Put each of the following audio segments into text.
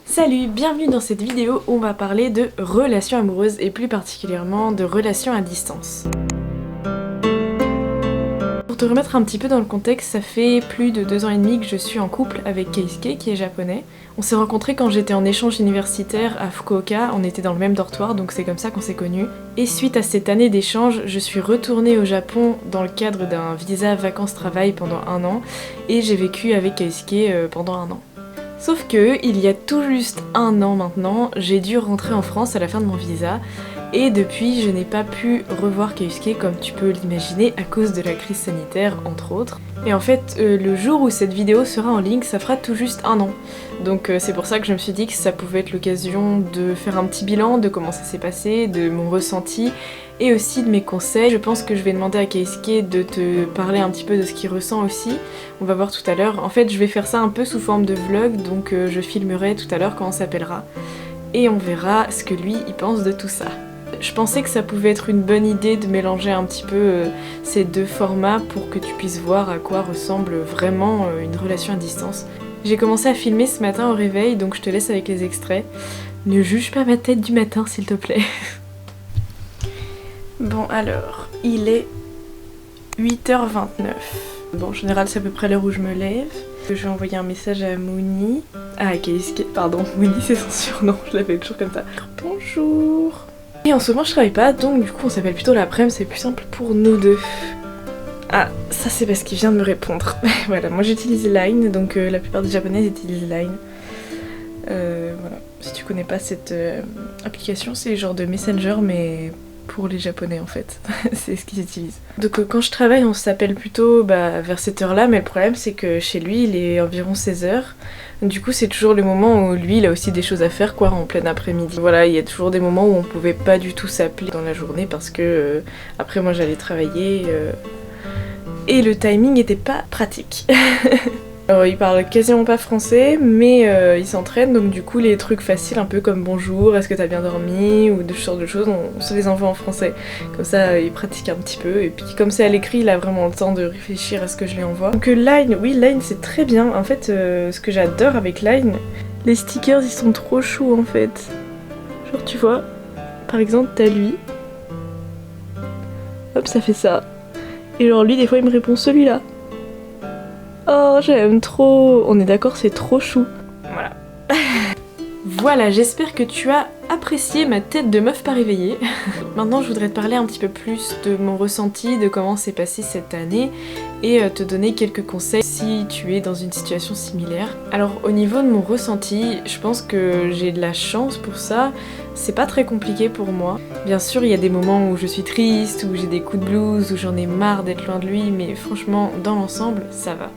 Salut, bienvenue dans cette vidéo où on va parler de relations amoureuses et plus particulièrement de relations à distance. Pour te remettre un petit peu dans le contexte, ça fait plus de 2 ans et demi que je suis en couple avec Keisuke qui est japonais. On s'est rencontrés quand j'étais en échange universitaire à Fukuoka, on était dans le même dortoir donc c'est comme ça qu'on s'est connus. Et suite à cette année d'échange, je suis retournée au Japon dans le cadre d'un visa vacances-travail pendant 1 an et j'ai vécu avec Keisuke pendant 1 an. Sauf que, il y a tout juste 1 an maintenant, j'ai dû rentrer en France à la fin de mon visa, et depuis je n'ai pas pu revoir Keisuke comme tu peux l'imaginer à cause de la crise sanitaire entre autres. Et en fait, le jour où cette vidéo sera en ligne, ça fera tout juste 1 an. Donc c'est pour ça que je me suis dit que ça pouvait être l'occasion de faire un petit bilan de comment ça s'est passé, de mon ressenti, et aussi de mes conseils. Je pense que je vais demander à Keisuke de te parler un petit peu de ce qu'il ressent aussi. On va voir tout à l'heure. En fait, je vais faire ça un peu sous forme de vlog, donc je filmerai tout à l'heure quand on s'appellera. Et on verra ce que lui, il pense de tout ça. Je pensais que ça pouvait être une bonne idée de mélanger un petit peu ces deux formats pour que tu puisses voir à quoi ressemble vraiment une relation à distance. J'ai commencé à filmer ce matin au réveil, donc je te laisse avec les extraits. Ne juge pas ma tête du matin, s'il te plaît. Bon alors, il est 8h29. Bon, en général, c'est à peu près l'heure où je me lève. Je vais envoyer un message à Mouni. Ah, Keisuke, pardon, Mouni c'est son surnom, je l'appelle toujours comme ça. Bonjour. Et en ce moment, je travaille pas, donc du coup, on s'appelle plutôt l'après-midi, c'est plus simple pour nous deux. Ah, ça c'est parce qu'il vient de me répondre. Voilà, moi j'utilise Line, donc la plupart des japonais utilisent Line. Voilà, si tu connais pas cette application, c'est genre de Messenger, mais pour les japonais en fait, c'est ce qu'ils utilisent. Donc quand je travaille on s'appelle plutôt vers cette heure là, mais le problème c'est que chez lui il est environ 16h, du coup c'est toujours le moment où lui il a aussi des choses à faire quoi en plein après-midi. Voilà, il y a toujours des moments où on pouvait pas du tout s'appeler dans la journée parce que après moi j'allais travailler et le timing était pas pratique. Alors, il parle quasiment pas français, mais il s'entraîne, donc du coup les trucs faciles un peu comme bonjour, est-ce que t'as bien dormi, ou de ce genre de choses, on se les envoie en français. Comme ça il pratique un petit peu, et puis comme c'est à l'écrit, il a vraiment le temps de réfléchir à ce que je lui envoie. Donc Line, oui Line c'est très bien, en fait ce que j'adore avec Line, les stickers ils sont trop choux en fait. Genre tu vois, par exemple t'as lui, hop ça fait ça, et genre lui des fois il me répond celui-là. Oh, j'aime trop. On est d'accord, c'est trop chou. Voilà. Voilà, j'espère que tu as apprécié ma tête de meuf pas réveillée. Maintenant, je voudrais te parler un petit peu plus de mon ressenti, de comment s'est passée cette année et te donner quelques conseils si tu es dans une situation similaire. Alors, au niveau de mon ressenti, je pense que j'ai de la chance pour ça. C'est pas très compliqué pour moi. Bien sûr, il y a des moments où je suis triste, où j'ai des coups de blues, où j'en ai marre d'être loin de lui, mais franchement, dans l'ensemble, ça va.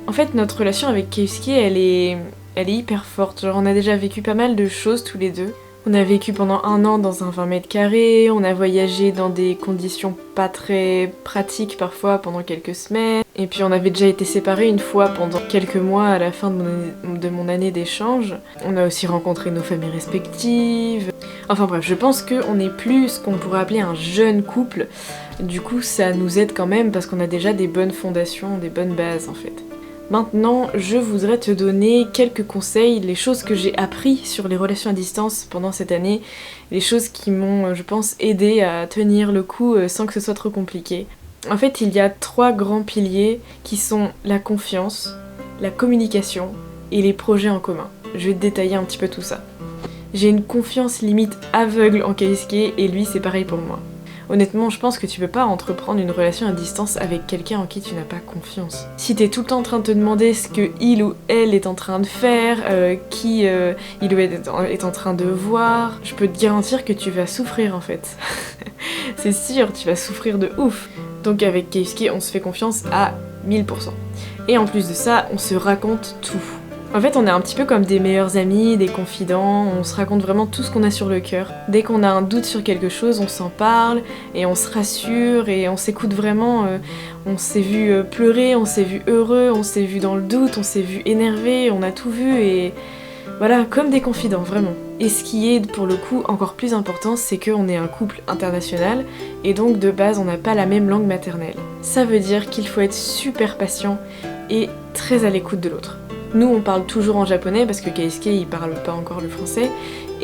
En fait, notre relation avec Keisuke, elle est hyper forte. Genre, on a déjà vécu pas mal de choses tous les deux. On a vécu pendant 1 an dans un 20 mètres carrés, on a voyagé dans des conditions pas très pratiques parfois pendant quelques semaines, et puis on avait déjà été séparés une fois pendant quelques mois à la fin de mon année d'échange. On a aussi rencontré nos familles respectives. Enfin bref, je pense qu'on est plus ce qu'on pourrait appeler un jeune couple. Du coup, ça nous aide quand même parce qu'on a déjà des bonnes fondations, des bonnes bases en fait. Maintenant, je voudrais te donner quelques conseils, les choses que j'ai appris sur les relations à distance pendant cette année, les choses qui m'ont, je pense, aidé à tenir le coup sans que ce soit trop compliqué. En fait, il y a 3 grands piliers qui sont la confiance, la communication et les projets en commun. Je vais te détailler un petit peu tout ça. J'ai une confiance limite aveugle en Keisuke et lui c'est pareil pour moi. Honnêtement, je pense que tu peux pas entreprendre une relation à distance avec quelqu'un en qui tu n'as pas confiance. Si t'es tout le temps en train de te demander ce que il ou elle est en train de faire, qui il ou elle est en train de voir, je peux te garantir que tu vas souffrir en fait. C'est sûr, tu vas souffrir de ouf. Donc avec Keisuke, on se fait confiance à 1000%. Et en plus de ça, on se raconte tout. En fait, on est un petit peu comme des meilleurs amis, des confidents, on se raconte vraiment tout ce qu'on a sur le cœur. Dès qu'on a un doute sur quelque chose, on s'en parle et on se rassure et on s'écoute vraiment. On s'est vu pleurer, on s'est vu heureux, on s'est vu dans le doute, on s'est vu énervé, on a tout vu et voilà, comme des confidents, vraiment. Et ce qui est pour le coup encore plus important, c'est qu'on est un couple international et donc de base on n'a pas la même langue maternelle. Ça veut dire qu'il faut être super patient et très à l'écoute de l'autre. Nous on parle toujours en japonais parce que Keisuke il parle pas encore le français.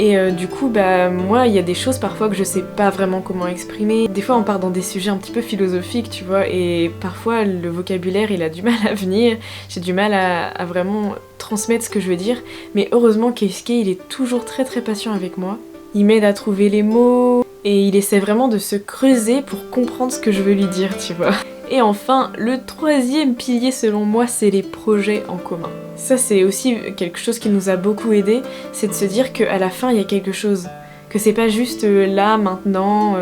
Et du coup, bah moi, il y a des choses parfois que je sais pas vraiment comment exprimer. Des fois, on part dans des sujets un petit peu philosophiques, tu vois, et parfois le vocabulaire, il a du mal à venir. J'ai du mal à vraiment transmettre ce que je veux dire. Mais heureusement, Keisuke, il est toujours très très patient avec moi. Il m'aide à trouver les mots et il essaie vraiment de se creuser pour comprendre ce que je veux lui dire, tu vois. Et enfin, le troisième pilier selon moi, c'est les projets en commun. Ça c'est aussi quelque chose qui nous a beaucoup aidé, c'est de se dire qu'à la fin il y a quelque chose. Que c'est pas juste là, maintenant,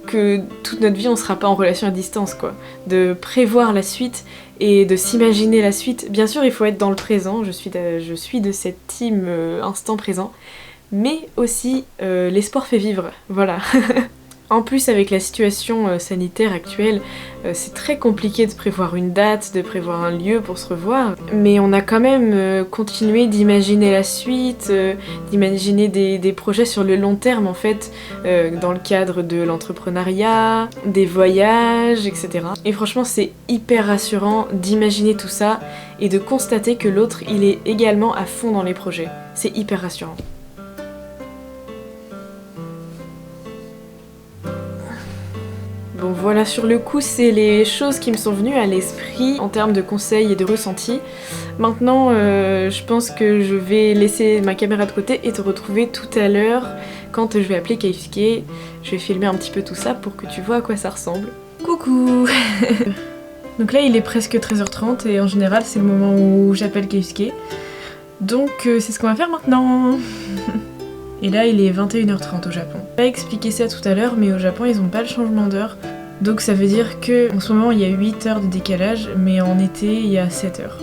que toute notre vie on sera pas en relation à distance quoi. De prévoir la suite et de s'imaginer la suite. Bien sûr il faut être dans le présent, je suis de cette team instant présent. Mais aussi l'espoir fait vivre, voilà. En plus, avec la situation sanitaire actuelle, c'est très compliqué de prévoir une date, de prévoir un lieu pour se revoir. Mais on a quand même continué d'imaginer la suite, d'imaginer des projets sur le long terme en fait, dans le cadre de l'entrepreneuriat, des voyages, etc. Et franchement, c'est hyper rassurant d'imaginer tout ça et de constater que l'autre, il est également à fond dans les projets. C'est hyper rassurant. Bon voilà, sur le coup, c'est les choses qui me sont venues à l'esprit en termes de conseils et de ressentis. Maintenant, je pense que je vais laisser ma caméra de côté et te retrouver tout à l'heure quand je vais appeler Keisuke. Je vais filmer un petit peu tout ça pour que tu vois à quoi ça ressemble. Coucou. Donc là, il est presque 13h30 et en général, c'est le moment où j'appelle Keisuke. Donc c'est ce qu'on va faire maintenant. Et là, il est 21h30 au Japon. J'ai pas expliqué ça tout à l'heure, mais au Japon, ils ont pas le changement d'heure. Donc ça veut dire que en ce moment, il y a 8 heures de décalage, mais en été, il y a 7 heures.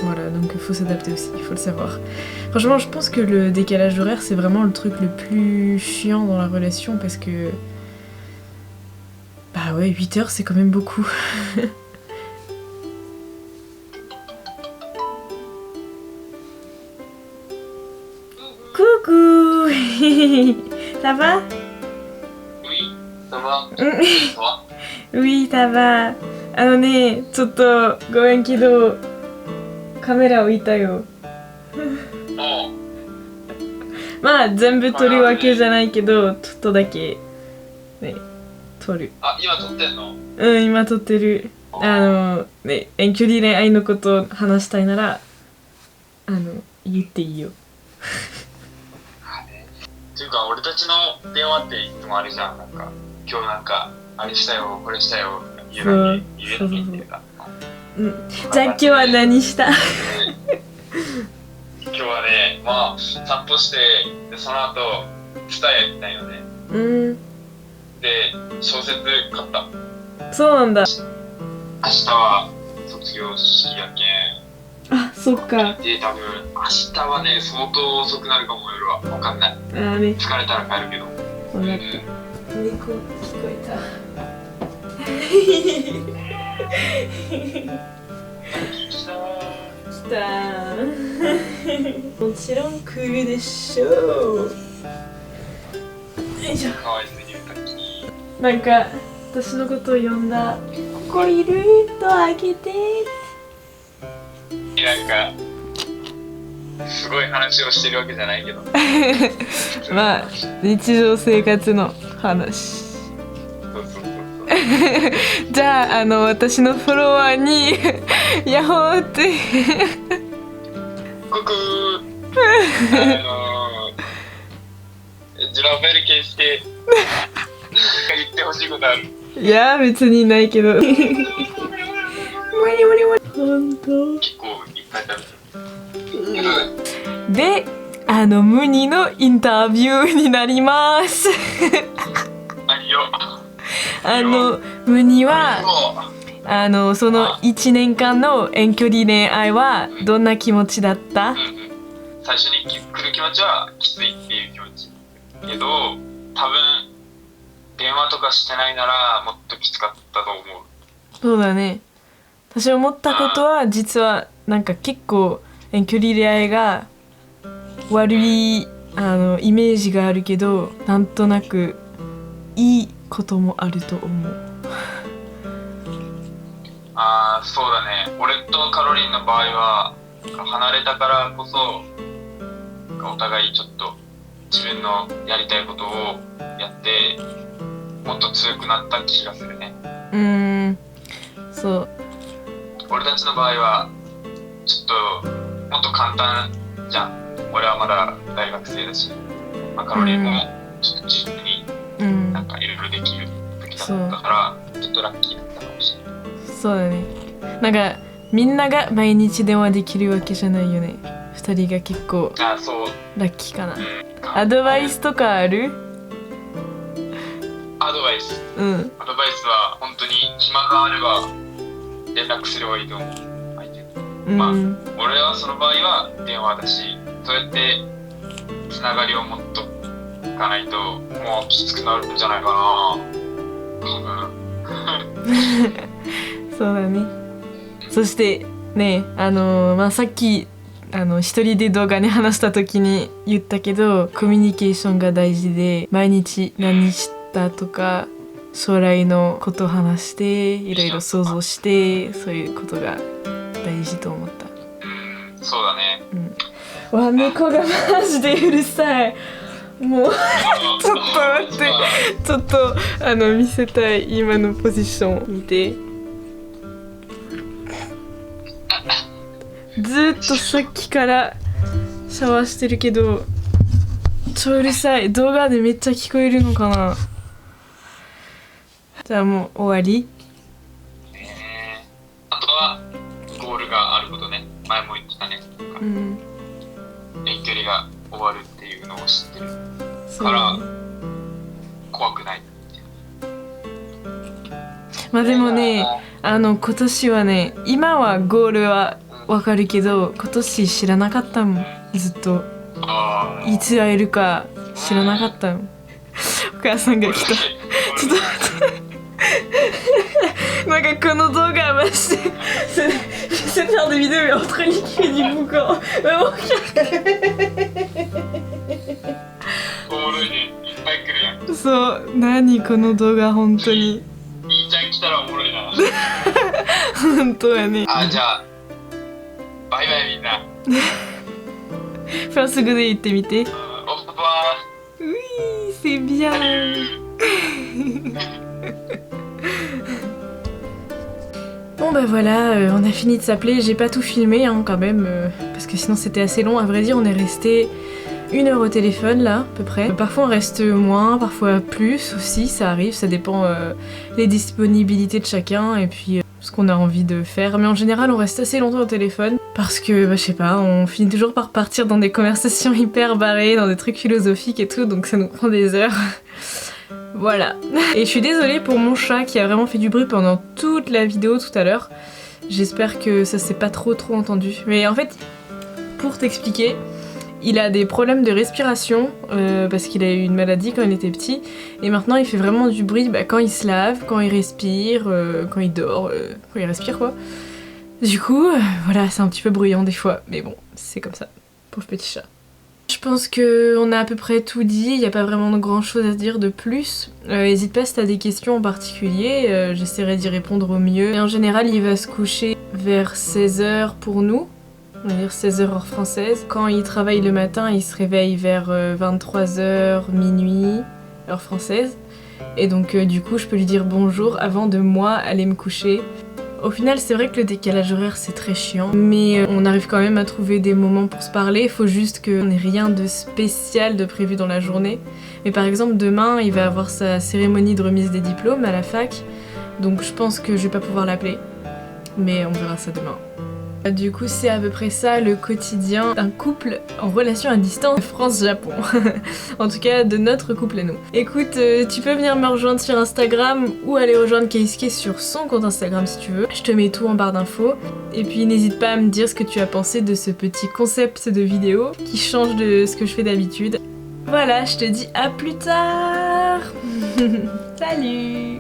Voilà, donc il faut s'adapter aussi, il faut le savoir. Franchement, je pense que le décalage horaire, c'est vraiment le truc le plus chiant dans la relation, parce que... Bah ouais, 8 heures, c'est quand même beaucoup. Coucou. Ça va? Oui, ça va. Ça va? Oui, ça va. ね、ちょっとごめんけど、カメラ置いたよ。おう。まあ、全部撮るわけじゃないけど、ちょっとだけ、ね、撮る。あ、今撮ってんの？うん、今撮ってる。ね、遠距離恋愛のことを話したいなら、言っていいよ。っていうか、俺たちの電話っていつもあれじゃん。なんか、今日なんか、あれしたよ、これしたよ、言えなきゃっていうか。うん。じゃあ今日は何した？今日はね、まあ、散歩して、でその後、ツタヤ行ったんよね。うん。で、小説買った。そうなんだ。明日は卒業式やけん。あ、そっか。で、多分、明日はね、相当遅くなるかも、夜は。わかんない。あーね。疲れたら帰るけど。分かった。猫聞こえた。来たー。もちろん来るでしょう。よいしょ。かわいすぎる時。なんか私のことを呼んだ。ここいるとあげて。なんかすごい話をしてるわけじゃないけど。まあ日常生活の話。そうそうそうそう。じゃあ私のフォロワーにヤホーって。coucou ジュラベルケイスケ言ってほしいことある？いや別にないけど。無理無理無理。本当。結構いっぱい食べてる。で、ムニのインタビューになります。何よ。ムニはその1年間の遠距離恋愛はどんな気持ちだった？最初に来る気持ちはきついっていう気持ちけど、多分電話とかしてないならもっときつかったと思う。そうだね。私思ったことは実はなんか結構遠距離恋愛が悪いイメージがあるけど、なんとなくいいこともあると思う。そうだね。俺とカロリンの場合は離れたからこそお互いちょっと自分のやりたいことをやってもっと強くなった気がするね。そう。俺たちの場合はちょっともっと簡単じゃん。俺はまだ大学生だし、マカロニもちょっと自由になんかいろいろできる時だったから、ちょっとラッキーだったかもしれない。そうだね。なんかみんなが毎日電話できるわけじゃないよね。2人が結構ラッキーかな。アドバイスとかある？アドバイスは本当に暇があれば連絡すればいいと思う。相手に。まあ俺はその場合は電話だし、そうやってつながりを持っとかないともうきつくなるんじゃないかな。多分。そうだね。そしてね、さっき一人で動画に話した時に言ったけど、コミュニケーションが大事で、毎日何したとか将来のことを話していろいろ想像して、そういうことが大事と思った。そうだね。わ、猫がマジでうるさい。もうちょっと待って、ちょっと見せたい。今のポジション見て。ずっとさっきからシャワーしてるけど超うるさい。動画でめっちゃ聞こえるのかな。じゃあもう終わり。あとはゴールがあることね。前も言ってたね。遠距離が終わるっていうのを知ってるから怖くない。まあでもね、今年はね、今はゴールはわかるけど、今年知らなかったもん。ずっといつ会えるか知らなかったもん。お母さんが来た。ちょっと待ってなんかこの動画マジでc'est de faire des vidéos mais entre lui qui fait du boucan vraiment おもろいね。いっぱい来るやん。そう、何この動画本当に。いいちゃん来たらおもろいな。本当やね。じゃあバイバイみんな。フランス語で言ってみて。オッパー。Oui, c'est bien. Bon bah voilà, on a fini de s'appeler. J'ai pas tout filmé hein, quand même, parce que sinon c'était assez long. À vrai dire, on est resté 1 heure au téléphone là, à peu près. Parfois on reste moins, parfois plus aussi, ça arrive, ça dépend les disponibilités de chacun et puis ce qu'on a envie de faire. Mais en général, on reste assez longtemps au téléphone parce que, je sais pas, on finit toujours par partir dans des conversations hyper barrées, dans des trucs philosophiques et tout, donc ça nous prend des heures. Voilà. Et je suis désolée pour mon chat qui a vraiment fait du bruit pendant toute la vidéo tout à l'heure. J'espère que ça s'est pas trop entendu. Mais en fait, pour t'expliquer, il a des problèmes de respiration parce qu'il a eu une maladie quand il était petit. Et maintenant il fait vraiment du bruit quand il se lave, quand il respire, quand il dort, quand il respire quoi. Du coup, voilà, c'est un petit peu bruyant des fois. Mais bon, c'est comme ça. Pauvre petit chat. Je pense qu'on a à peu près tout dit, il n'y a pas vraiment de grand chose à dire de plus. N'hésite pas si t'as des questions en particulier, j'essaierai d'y répondre au mieux. Et en général, il va se coucher vers 16h pour nous, on va dire 16h heure française. Quand il travaille le matin, il se réveille vers 23h, minuit, heure française. Et donc du coup, je peux lui dire bonjour avant de moi aller me coucher. Au final, c'est vrai que le décalage horaire c'est très chiant, mais on arrive quand même à trouver des moments pour se parler. Il faut juste qu'on n'ait rien de spécial de prévu dans la journée. Mais par exemple, demain, il va avoir sa cérémonie de remise des diplômes à la fac, donc je pense que je vais pas pouvoir l'appeler, mais on verra ça demain. Du coup, c'est à peu près ça le quotidien d'un couple en relation à distance France-Japon. En tout cas, de notre couple à nous. Écoute, tu peux venir me rejoindre sur Instagram ou aller rejoindre Keisuke sur son compte Instagram si tu veux. Je te mets tout en barre d'infos. Et puis n'hésite pas à me dire ce que tu as pensé de ce petit concept de vidéo qui change de ce que je fais d'habitude. Voilà, je te dis à plus tard. Salut.